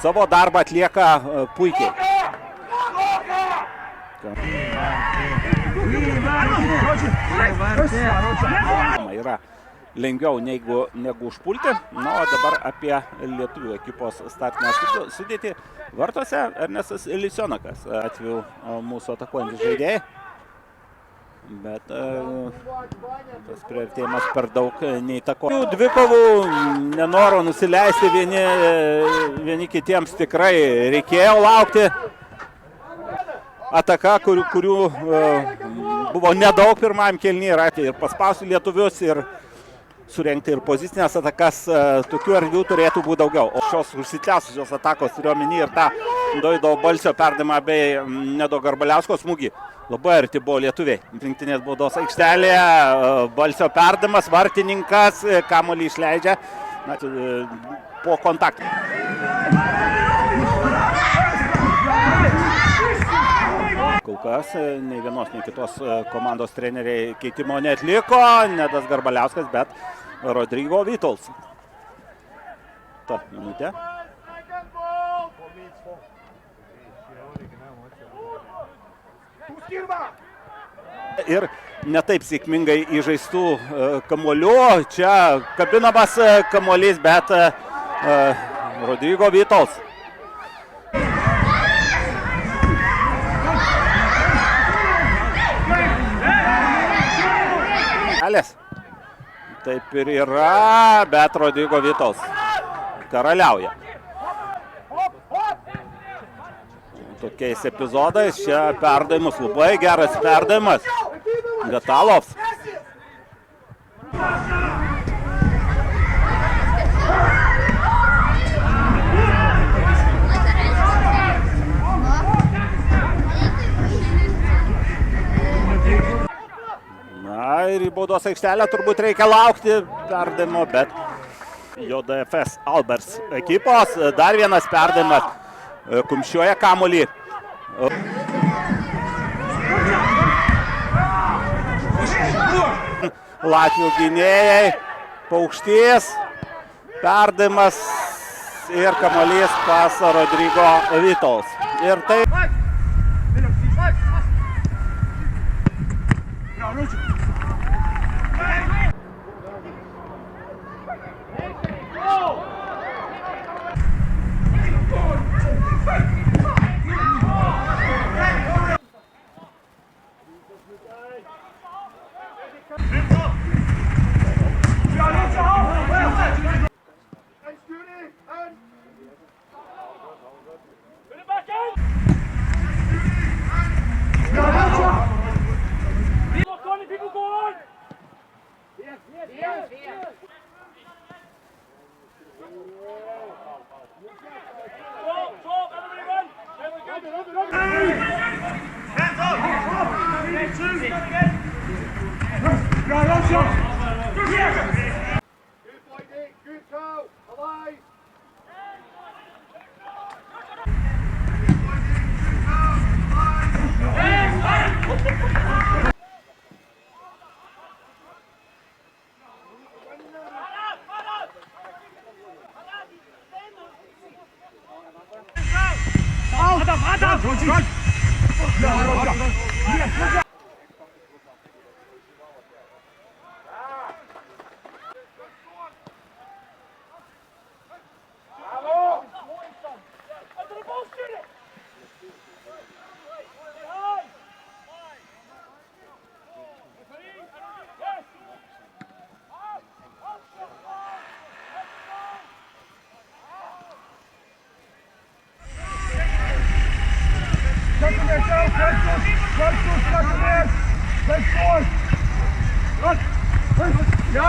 savo darbą atlieka puikiai. Yra lengviau negu užpulti. Na, o dabar apie lietuvių ekipos startinę sudėtį. Vartose Ernestas Lisionakas, atveju mūsų atakuojantys žaidėjai. Bet tas priartėjimas per daug neįtako. Dvikovų nenoro nusileisti vieni kitiems tikrai reikėjo laukti. Ataka, kurių buvo nedaug pirmajam kėlinyje, ir paspausti lietuvius, ir surengti ir pozicinės atakas, tokių erdvių turėtų būti daugiau. O šios užsitęsusios atakos turiu omeny ir tą Dovydo Balsio perdavimą bei Nedo Garbaliausko smūgį. Labai arti buvo lietuviai. Rinktinės baudos aikštelėje, Balsio perdavimas, vartininkas, kamuolį išleidžia po kontakto. Kol kas nei vienos, nei kitos komandos treneriai keitimo neatliko, Nedas Garbaliauskas, bet Rodrygo Vytautas. Ta minutė. Ir netaip sėkmingai įžaistų kamuolių. Čia kabinamas kamuolys, bet Rodrygo Vytautas. Taip ir yra, bet Rodrygo Vytautas karaliauja. Tokiais epizodais čia perdavimas, labai geras perdavimas. Gatalovs. Na ir į baudos aikštelę turbūt reikia laukti perdavimo, bet JDFS Albers ekipos dar vienas perdavimas. Kumščiuoja kamuolį. Latvių gynėjai, Paukštys, perdavimas ir kamuolys pas Rodrygo Vytautas. Ir tai... Ja,